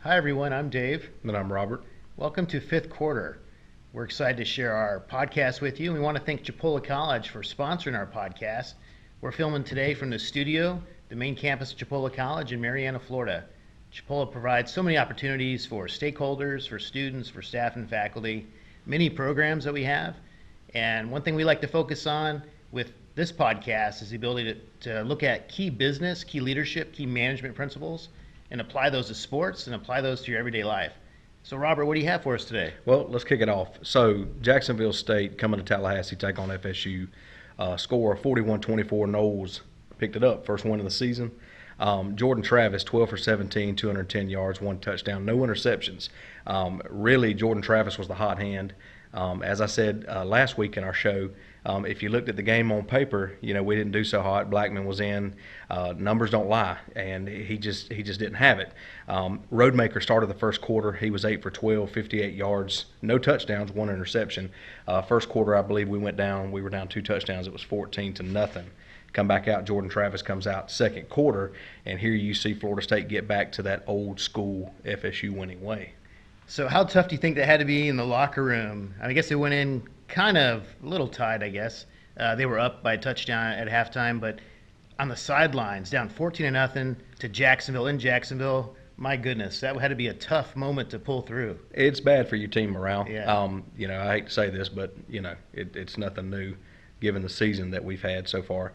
Hi everyone, I'm Dave. And I'm Robert. Welcome to Fifth Quarter. We're excited to share our podcast with you. We want to thank Chipola College for sponsoring our podcast. We're filming today from the studio, the main campus of Chipola College in Marianna, Florida. Chipola provides so many opportunities for stakeholders, for students, for staff and faculty, many programs that we have. And one thing we like to focus on with this podcast is the ability to look at key business, key leadership, key management principles and apply those to sports and apply those to your everyday life. So, Robert, what do you have for us today? Well, let's kick it off. So, Jacksonville State coming to Tallahassee, take on FSU. Score 41-24. Knowles picked it up, first win of the season. Jordan Travis, 12 for 17, 210 yards, 1 touchdown, no interceptions. Really, Jordan Travis was the hot hand. As I said last week in our show, if you looked at the game on paper, we didn't do so hot. Blackman was in. Numbers don't lie, and he just didn't have it. Roadmaker started the first quarter. He was 8 for 12, 58 yards, no touchdowns, 1 interception. First quarter, I believe we were down 2 touchdowns. It was 14-0. Come back out, Jordan Travis comes out second quarter, and here you see Florida State get back to that old school FSU winning way. So how tough do you think that had to be in the locker room? I guess they went in kind of a little tied, I guess. They were up by a touchdown at halftime, but on the sidelines, down 14-0 to Jacksonville in Jacksonville, my goodness, that had to be a tough moment to pull through. It's bad for your team morale. Yeah. I hate to say this, but, it's nothing new given the season that we've had so far.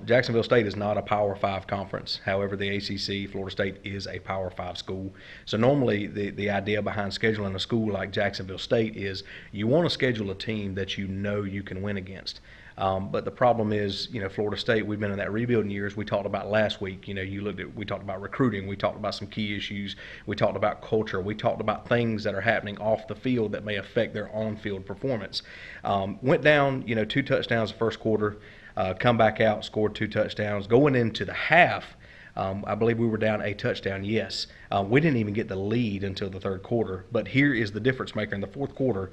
Jacksonville State is not a Power 5 conference. However, the ACC, Florida State, is a Power 5 school. So normally the idea behind scheduling a school like Jacksonville State is you want to schedule a team that you know you can win against. But the problem is, Florida State, we've been in that rebuilding years. We talked about last week. We talked about recruiting. We talked about some key issues. We talked about culture. We talked about things that are happening off the field that may affect their on-field performance. Went down, 2 touchdowns the first quarter. Come back out, scored 2 touchdowns. Going into the half, I believe we were down a touchdown, yes. We didn't even get the lead until the third quarter. But here is the difference maker. In the fourth quarter,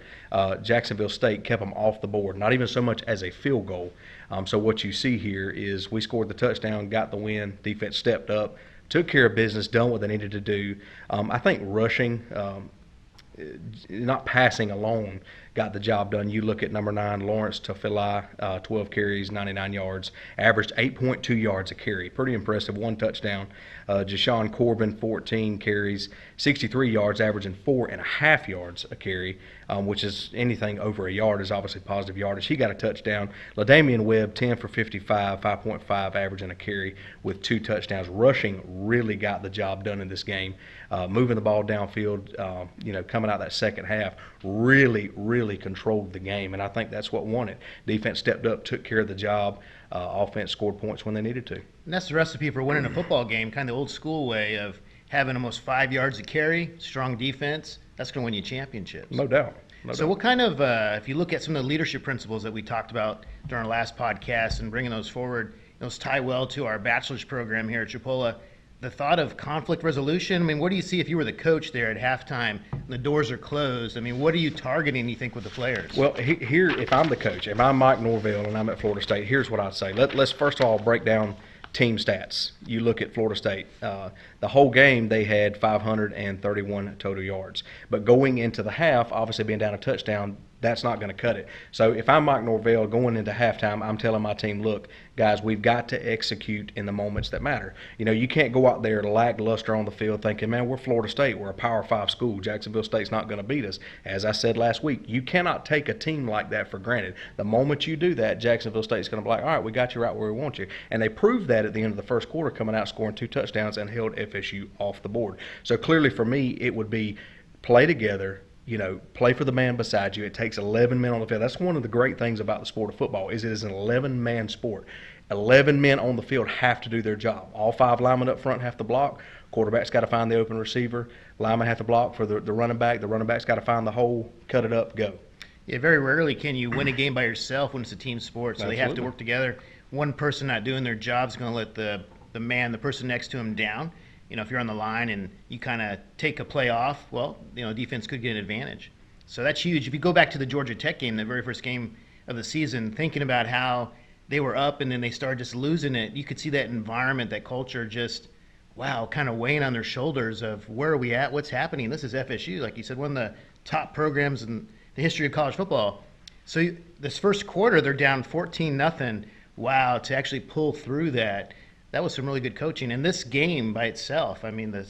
Jacksonville State kept them off the board, not even so much as a field goal. So what you see here is we scored the touchdown, got the win, defense stepped up, took care of business, done what they needed to do. I think rushing, not passing alone, got the job done. You look at number 9, Lawrence Tafili, 12 carries, 99 yards, averaged 8.2 yards a carry. Pretty impressive, 1 touchdown. Jashawn Corbin, 14 carries, 63 yards, averaging 4.5 yards a carry, which is anything over a yard is obviously positive yardage. He got a touchdown. LaDamian Webb, 10 for 55, 5.5 averaging a carry with 2 touchdowns. Rushing really got the job done in this game. Moving the ball downfield, coming out that second half, really controlled the game, and I think that's what won it. Defense stepped up, took care of the job. Offense scored points when they needed to. And that's the recipe for winning a football game, kind of the old school way of having almost 5 yards of carry, strong defense. That's going to win you championships. No doubt. So what kind of, if you look at some of the leadership principles that we talked about during our last podcast and bringing those forward, those tie well to our bachelor's program here at Chipola. The thought of conflict resolution, what do you see if you were the coach there at halftime and the doors are closed? What are you targeting, you think, with the players? Well, here, if I'm the coach, if I'm Mike Norvell and I'm at Florida State, here's what I'd say. Let's first of all break down team stats. You look at Florida State. The whole game, they had 531 total yards. But going into the half, obviously being down a touchdown, that's not going to cut it. So if I'm Mike Norvell going into halftime, I'm telling my team, look, guys, we've got to execute in the moments that matter. You can't go out there lackluster on the field thinking, man, we're Florida State. We're a Power 5 school. Jacksonville State's not going to beat us. As I said last week, you cannot take a team like that for granted. The moment you do that, Jacksonville State's going to be like, all right, we got you right where we want you. And they proved that at the end of the first quarter, coming out scoring 2 touchdowns and held FSU off the board. So clearly for me, it would be play together, play for the man beside you. It takes 11 men on the field. That's one of the great things about the sport of football is it is an 11-man sport. 11 men on the field have to do their job. All 5 linemen up front have to block. Quarterback's got to find the open receiver. Linemen have to block for the running back. The running back's got to find the hole, cut it up, go. Yeah, very rarely can you win a game by yourself when it's a team sport. So Absolutely. They have to work together. One person not doing their job is going to let the person next to him down. If you're on the line and you kind of take a play off, well, defense could get an advantage. So that's huge. If you go back to the Georgia Tech game, the very first game of the season, thinking about how they were up and then they started just losing it, you could see that environment, that culture just wow, kind of weighing on their shoulders of where are we at, what's happening. This is FSU, like you said, one of the top programs in the history of college football. So this first quarter, they're down 14-0. Wow, to actually pull through that was some really good coaching. And this game by itself, I mean, the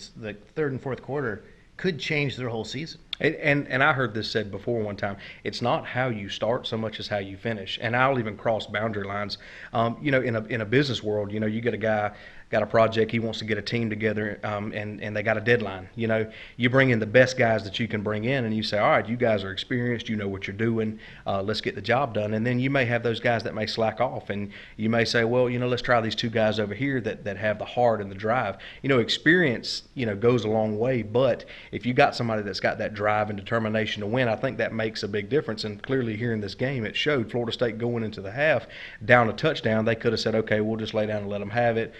third and fourth quarter could change their whole season. And I heard this said before one time. It's not how you start so much as how you finish. And I'll even cross boundary lines. In a business world, you get a guy got a project, he wants to get a team together, and they got a deadline. You bring in the best guys that you can bring in, and you say, all right, you guys are experienced, you know what you're doing, let's get the job done. And then you may have those guys that may slack off, and you may say, well, let's try these two guys over here that have the heart and the drive. Experience, goes a long way, but if you got somebody that's got that drive and determination to win, I think that makes a big difference. And clearly here in this game, it showed. Florida State going into the half down a touchdown, they could have said, okay, we'll just lay down and let them have it.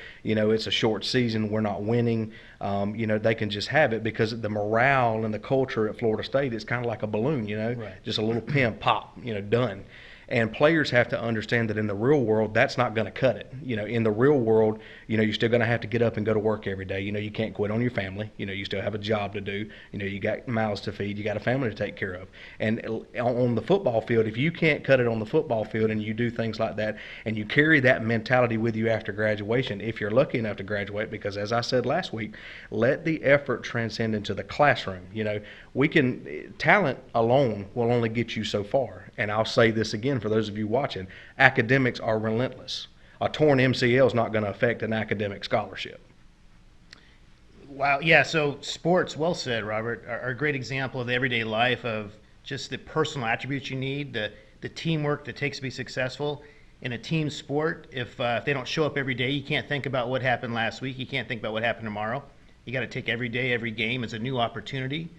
It's a short season, we're not winning. They can just have it, because the morale and the culture at Florida State is kind of like a balloon, Right. Just a little pin, pop, done. And players have to understand that in the real world, that's not going to cut it. In the real world, you're still going to have to get up and go to work every day. You can't quit on your family. You still have a job to do. You got mouths to feed. You got a family to take care of. And on the football field, if you can't cut it on the football field and you do things like that, and you carry that mentality with you after graduation, if you're lucky enough to graduate, because as I said last week, let the effort transcend into the classroom. Talent alone will only get you so far. And I'll say this again for those of you watching, academics are relentless. A torn MCL is not going to affect an academic scholarship. Wow, yeah, so sports, well said, Robert, are a great example of the everyday life of just the personal attributes you need, the teamwork that takes to be successful. In a team sport, if they don't show up every day, you can't think about what happened last week. You can't think about what happened tomorrow. You got to take every day, every game as a new opportunity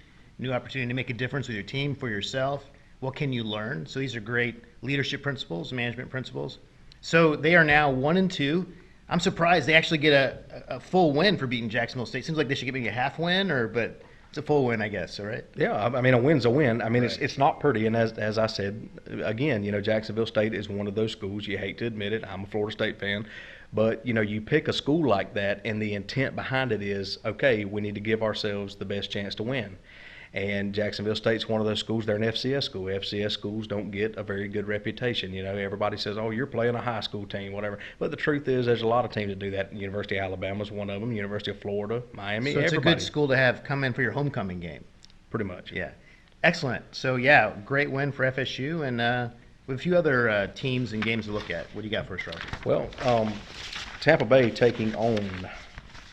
to make a difference with your team, for yourself. What can you learn? So these are great leadership principles, management principles. So they are now 1-2. I'm surprised they actually get a full win for beating Jacksonville State. Seems like they should get maybe a half win, but it's a full win, I guess. All right. Yeah, I mean, a win's a win. I mean, Right. it's not pretty. And as I said, again, Jacksonville State is one of those schools. You hate to admit it. I'm a Florida State fan. But, you pick a school like that, and the intent behind it is, okay, we need to give ourselves the best chance to win. And Jacksonville State's one of those schools. They're an FCS school. FCS schools don't get a very good reputation. Everybody says, oh, you're playing a high school team, whatever. But the truth is, there's a lot of teams that do that. University of Alabama is one of them. University of Florida, Miami, So it's everybody. a good school to have come in for your homecoming game. Pretty much. Yeah. Excellent. So, yeah, great win for FSU. And we have a few other teams and games to look at. What do you got for us, Robert? Well, Tampa Bay taking on,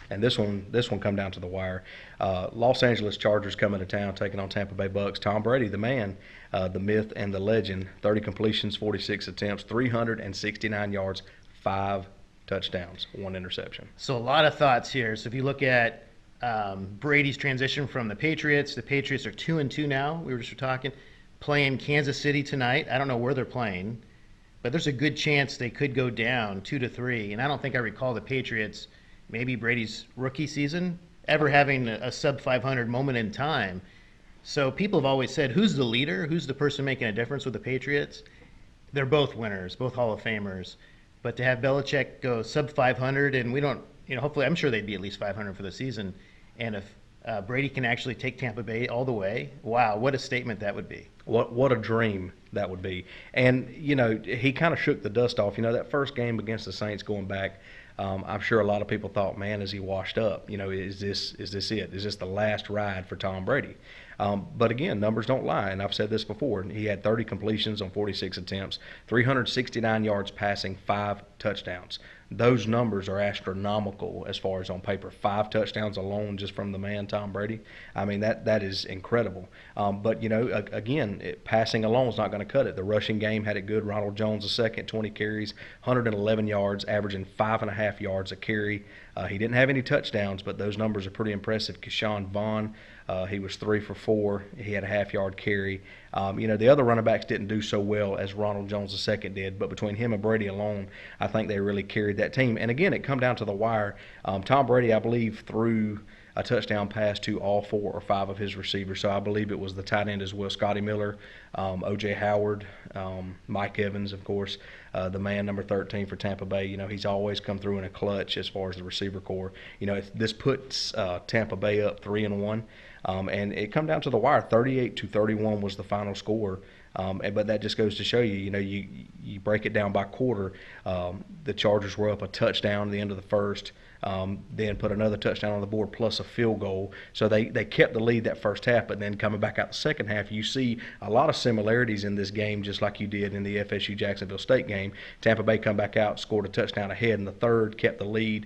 and this one come down to the wire. Los Angeles Chargers coming to town, taking on Tampa Bay Bucks. Tom Brady, the man, the myth and the legend, 30 completions, 46 attempts, 369 yards, 5 touchdowns, 1 interception. So a lot of thoughts here. So if you look at Brady's transition from the Patriots are 2-2 now. We were just talking, playing Kansas City tonight. I don't know where they're playing, but there's a good chance they could go down 2-3. And I don't think I recall the Patriots, maybe Brady's rookie season, ever having a sub 500 moment in time. So people have always said, who's the leader? Who's the person making a difference with the Patriots? They're both winners, both Hall of Famers. But to have Belichick go sub 500, and we don't, hopefully, I'm sure they'd be at least 500 for the season. And if Brady can actually take Tampa Bay all the way, wow, what a statement that would be. What a dream that would be. And, he kind of shook the dust off. That first game against the Saints going back, I'm sure a lot of people thought, man, is he washed up? Is this it? Is this the last ride for Tom Brady? But again, numbers don't lie, and I've said this before. He had 30 completions on 46 attempts, 369 yards passing, 5 touchdowns. Those numbers are astronomical as far as on paper. 5 touchdowns alone just from the man, Tom Brady. I mean, that is incredible. But, again, passing alone is not going to cut it. The rushing game had it good. Ronald Jones, the second, 20 carries, 111 yards, averaging 5.5 yards a carry. He didn't have any touchdowns, but those numbers are pretty impressive. Keyshawn Vaughn, he was 3 for 4. He had a half-yard carry. The other running backs didn't do so well as Ronald Jones II did, but between him and Brady alone, I think they really carried that team. And again, it come down to the wire. Tom Brady, I believe, threw a touchdown pass to all 4 or 5 of his receivers. So I believe it was the tight end as well, Scotty Miller, O.J. Howard, Mike Evans, of course, the man number 13 for Tampa Bay. You know, he's always come through in a clutch as far as the receiver core. You know, this puts Tampa Bay up 3-1. And it come down to the wire. 38-31 was the final score. But that just goes to show you, you know, you break it down by quarter. The Chargers were up a touchdown at the end of the first, then put another touchdown on the board plus a field goal. So they kept the lead that first half, but then coming back out the second half, you see a lot of similarities in this game, just like you did in the FSU Jacksonville State game. Tampa Bay come back out, scored a touchdown ahead in the third, kept the lead,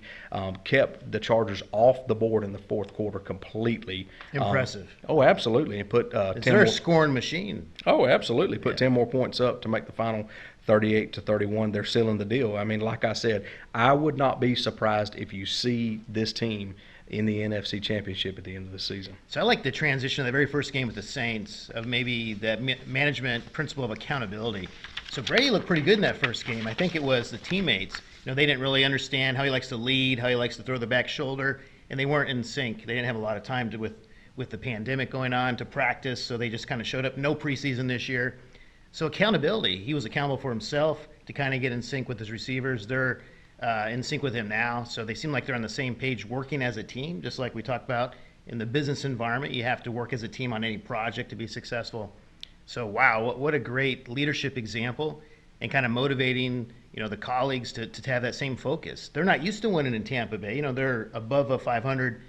kept the Chargers off the board in the fourth quarter completely. Impressive. Oh, absolutely. And put 10 They're a scoring machine. Oh, absolutely. Put 10 more points up to make the final 38-31. They're sealing the deal. I mean, like I said, I would not be surprised if you see this team in the NFC Championship at the end of the season. So I like the transition of the very first game with the Saints, of maybe that management principle of accountability. So Brady looked pretty good in that first game. I think it was the teammates. You know, they didn't really understand how he likes to lead, how he likes to throw the back shoulder, and they weren't in sync. They didn't have a lot of time with the pandemic going on to practice, so they just kind of showed up. No preseason this year. So accountability, he was accountable for himself to kind of get in sync with his receivers. They're in sync with him now, so they seem like they're on the same page working as a team, just like we talked about in the business environment. You have to work as a team on any project to be successful. So wow, what a great leadership example, and kind of motivating, you know, the colleagues to have that same focus. They're not used to winning in Tampa Bay. You know, they're above a 500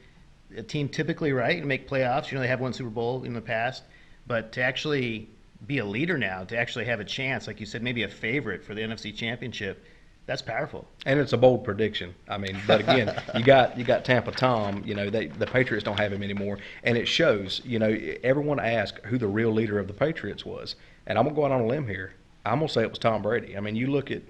team typically, right, and make playoffs. You know, they have won Super Bowl in the past, but to actually be a leader now, to actually have a chance, like you said, maybe a favorite for the NFC Championship, that's powerful. And it's a bold prediction. I mean, but again, you got Tampa Tom. You know, the Patriots don't have him anymore, and it shows. You know, everyone asked who the real leader of the Patriots was, and I'm gonna go out on a limb here. I'm gonna say it was Tom Brady. I mean, you look at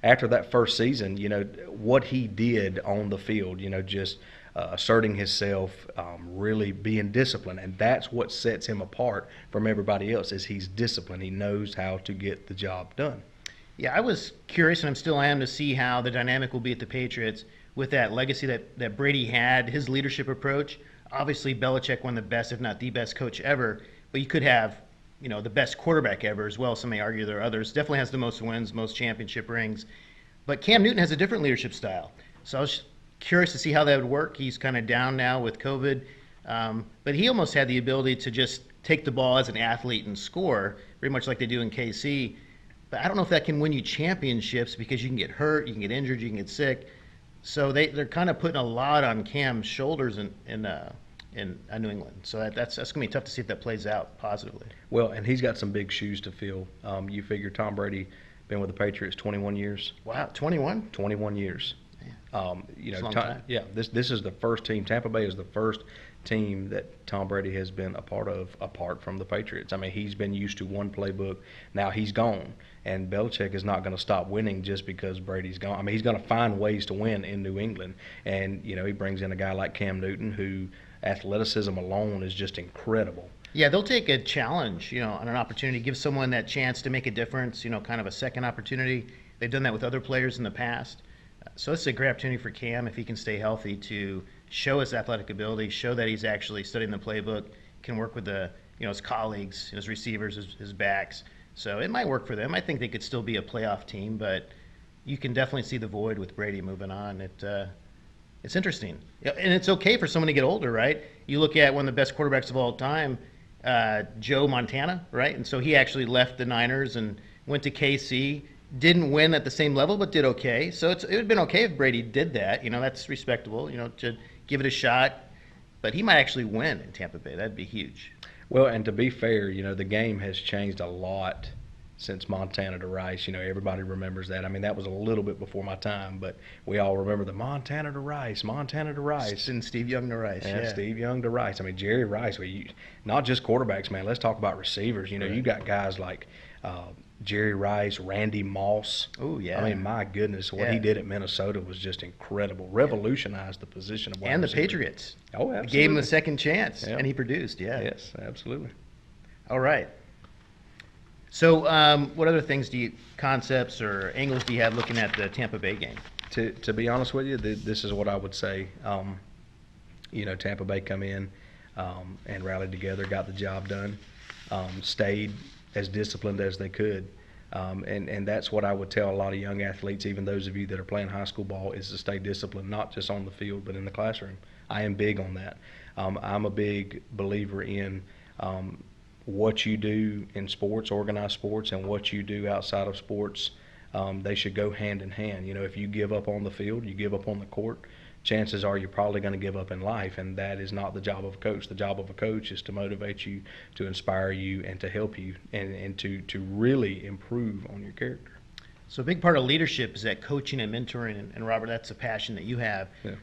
after that first season, you know what he did on the field. You know, just asserting himself, really being disciplined, and that's what sets him apart from everybody else. Is he's disciplined. He knows how to get the job done. Yeah, I was curious, and I'm still am, to see how the dynamic will be at the Patriots with that legacy that Brady had, his leadership approach. Obviously, Belichick, one of the best, if not the best coach ever, but you could have, you know, the best quarterback ever as well. Some may argue there are others. Definitely has the most wins, most championship rings. But Cam Newton has a different leadership style. So I was curious to see how that would work. He's kind of down now with COVID. But he almost had the ability to just take the ball as an athlete and score, very much like they do in KC. But I don't know if that can win you championships, because you can get hurt, you can get injured, you can get sick. So they're kind of putting a lot on Cam's shoulders in New England. So that's going to be tough to see if that plays out positively. Well, and he's got some big shoes to fill. You figure Tom Brady been with the Patriots 21 years. Wow, 21? 21 years. You know, time. this is the first team. Tampa Bay is the first team that Tom Brady has been a part of, apart from the Patriots. I mean, he's been used to one playbook. Now he's gone, and Belichick is not going to stop winning just because Brady's gone. I mean, he's going to find ways to win in New England, and you know, he brings in a guy like Cam Newton, who athleticism alone is just incredible. Yeah, they'll take a challenge, you know, on an opportunity, give someone that chance to make a difference, you know, kind of a second opportunity. They've done that with other players in the past. So it's a great opportunity for Cam, if he can stay healthy, to show his athletic ability, show that he's actually studying the playbook, can work with his colleagues, his receivers, his backs. So it might work for them. I think they could still be a playoff team, but you can definitely see the void with Brady moving on. It's interesting. And it's okay for someone to get older, right? You look at one of the best quarterbacks of all time, Joe Montana, right? And so he actually left the Niners and went to KC. Didn't win at the same level, but did okay. So it would have been okay if Brady did that. You know, that's respectable, you know, to give it a shot. But he might actually win in Tampa Bay. That'd be huge. Well, and to be fair, you know, the game has changed a lot since Montana to Rice. You know, everybody remembers that. I mean, that was a little bit before my time, but we all remember the Montana to Rice, Montana to Rice. And Steve Young to Rice, yeah. Steve Young to Rice. I mean, Jerry Rice, not just quarterbacks, man. Let's talk about receivers. You know, right. You got guys like Jerry Rice, Randy Moss. Oh, yeah. I mean, my goodness, what he did at Minnesota was just incredible. Revolutionized the position of wide and the receiver. Patriots. Oh, absolutely. Gave him a second chance, and he produced, yeah. Yes, absolutely. All right. So what other concepts or angles do you have looking at the Tampa Bay game? To be honest with you, this is what I would say. Tampa Bay come in and rallied together, got the job done, stayed as disciplined as they could. And that's what I would tell a lot of young athletes, even those of you that are playing high school ball, is to stay disciplined, not just on the field, but in the classroom. I am big on that. I'm a big believer in what you do in sports, organized sports, and what you do outside of sports. They should go hand in hand. If you give up on the field, you give up on the court, chances are you're probably going to give up in life, and that is not the job of a coach. The job of a coach is to motivate you, to inspire you, and to help you, and to really improve on your character. So a big part of leadership is that coaching and mentoring, and Robert, that's a passion that you have. Yeah.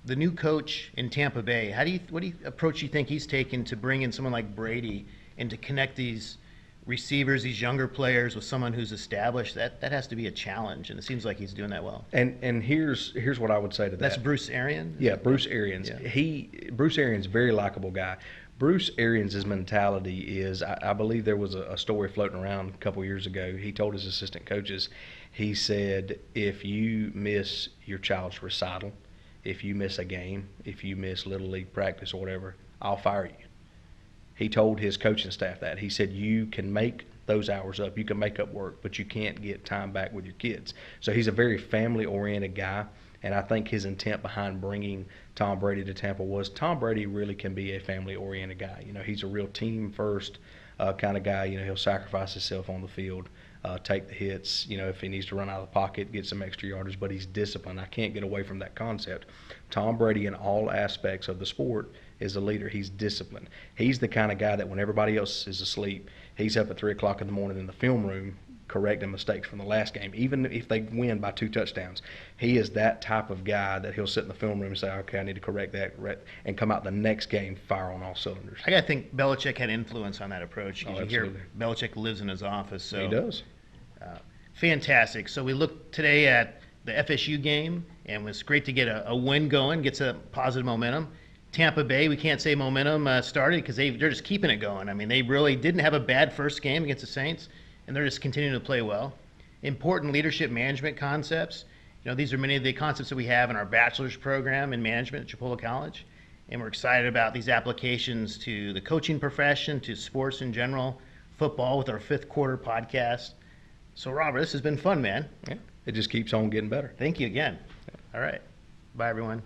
The new coach in Tampa Bay, what approach you think he's taken to bring in someone like Brady and to connect these receivers, these younger players, with someone who's established? That has to be a challenge, and it seems like he's doing that well. And here's what I would say to that. That's Bruce Arians? Yeah, Bruce Arians. Yeah. Bruce Arians, very likable guy. Bruce Arians' mentality is, I believe there was a story floating around a couple years ago. He told his assistant coaches, he said, if you miss your child's recital, if you miss a game, if you miss Little League practice or whatever, I'll fire you. He told his coaching staff that. He said, you can make those hours up, you can make up work, but you can't get time back with your kids. So he's a very family-oriented guy, and I think his intent behind bringing Tom Brady to Tampa was Tom Brady really can be a family-oriented guy. He's a real team-first kind of guy. He'll sacrifice himself on the field, take the hits, if he needs to run out of the pocket, get some extra yardage, but he's disciplined. I can't get away from that concept. Tom Brady, in all aspects of the sport, is a leader. He's disciplined. He's the kind of guy that when everybody else is asleep, he's up at 3 o'clock in the morning in the film room correcting mistakes from the last game, even if they win by 2 touchdowns. He is that type of guy that he'll sit in the film room and say, okay, I need to correct that, and come out the next game fire on all cylinders. I got to think Belichick had influence on that approach. Oh, you hear Belichick lives in his office. So he does. Fantastic. So we looked today at the FSU game, and it was great to get a win going, get some positive momentum. Tampa Bay, we can't say momentum started because they're just keeping it going. I mean, they really didn't have a bad first game against the Saints, and they're just continuing to play well. Important leadership management concepts. These are many of the concepts that we have in our bachelor's program in management at Chipola College, and we're excited about these applications to the coaching profession, to sports in general, football with our 5th quarter podcast. So, Robert, this has been fun, man. Yeah, it just keeps on getting better. Thank you again. All right. Bye, everyone.